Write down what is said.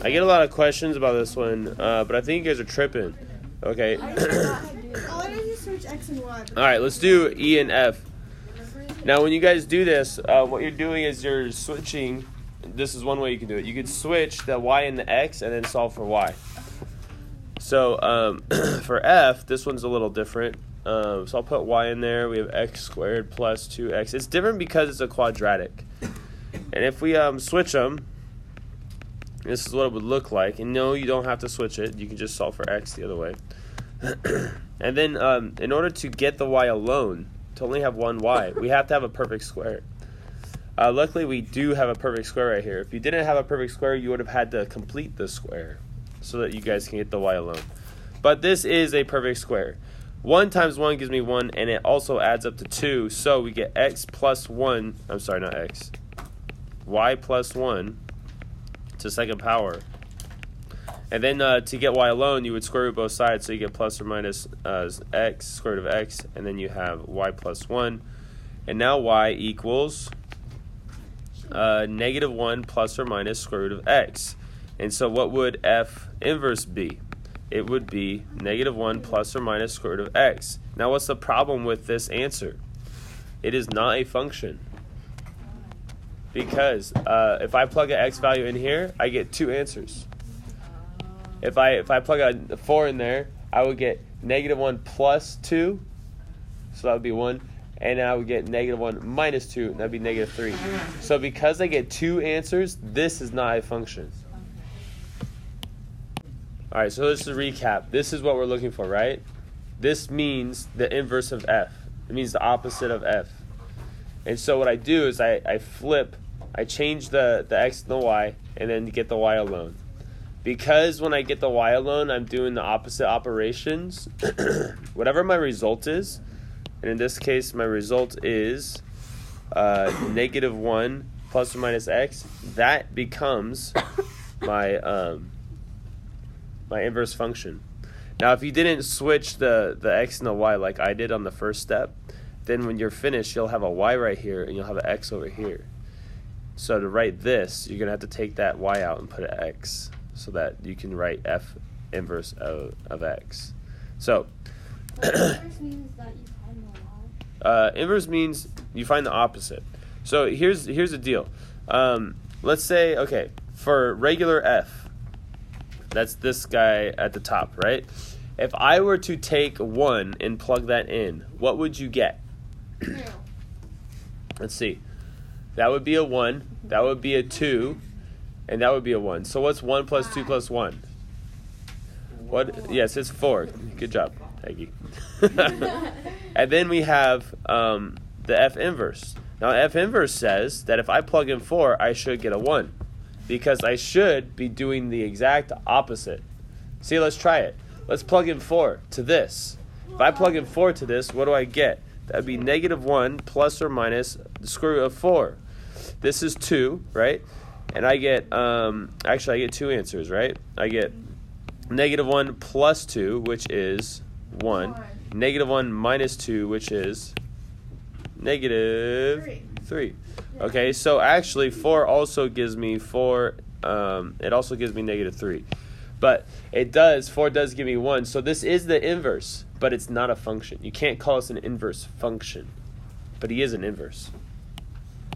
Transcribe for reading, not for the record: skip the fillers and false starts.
I get a lot of questions about this one, but I think you guys are tripping. Okay. All I did is switch X and Y. All right, let's do E and F. Now, when you guys do this, what you're doing is you're switching. This is one way you can do it. You could switch the Y and the X and then solve for Y. So for F, this one's a little different. So I'll put Y in there. We have X squared plus 2X. It's different because it's a quadratic. And if we switch them, this is what it would look like. And no, you don't have to switch it. You can just solve for X the other way. And then in order to get the Y alone, to only have one Y, we have to have a perfect square. Luckily, we do have a perfect square right here. If you didn't have a perfect square, you would have had to complete the square so that you guys can get the Y alone. But this is a perfect square. 1 times 1 gives me 1, and it also adds up to 2. So we get X plus 1. I'm sorry, not X. Y plus 1 to second power. And then to get Y alone, you would square root both sides. So you get plus or minus X, square root of X, and then you have Y plus 1. And now Y equals negative 1 plus or minus square root of X. And so what would F inverse be? It would be negative 1 plus or minus square root of X. Now what's the problem with this answer? It is not a function. Because if I plug an X value in here, I get 2 answers. If I plug a 4 in there, I would get negative 1 plus 2. So that would be 1. And I would get negative 1 minus 2. And that would be negative 3. So because I get 2 answers, this is not a function. All right, so let's just recap. This is what we're looking for, right? This means the inverse of F. It means the opposite of F. And so what I do is I flip, I change the X and the Y, and then get the Y alone. Because when I get the Y alone, I'm doing the opposite operations. Whatever my result is, and in this case, my result is negative 1 plus or minus X, that becomes my my inverse function. Now, if you didn't switch the X and the Y like I did on the first step, then when you're finished, you'll have a Y right here, and you'll have an X over here. So to write this, you're going to have to take that Y out and put an X so that you can write F inverse of X. So Inverse means that you find the Y. Inverse means you find the opposite. So here's the deal. Let's say, okay, for regular F, that's this guy at the top, right? If I were to take 1 and plug that in, what would you get? Let's see. That would be a 1. That would be a 2. And that would be a 1. So what's 1 plus 2 plus 1? What? Yes, it's 4. Good job, Peggy. And then we have the F inverse. Now, F inverse says that if I plug in 4, I should get a 1. Because I should be doing the exact opposite. See, let's try it. Let's plug in 4 to this. If I plug in 4 to this, what do I get? That would be negative 1 plus or minus the square root of 4. This is 2, right? And I get, actually I get 2 answers, right? I get negative 1 plus 2, which is 1. Negative 1 minus 2, which is negative 3. Okay, so actually 4 also gives me 4, it also gives me negative 3. But 4 does give me 1. So this is the inverse, but it's not a function. You can't call this an inverse function, but he is an inverse.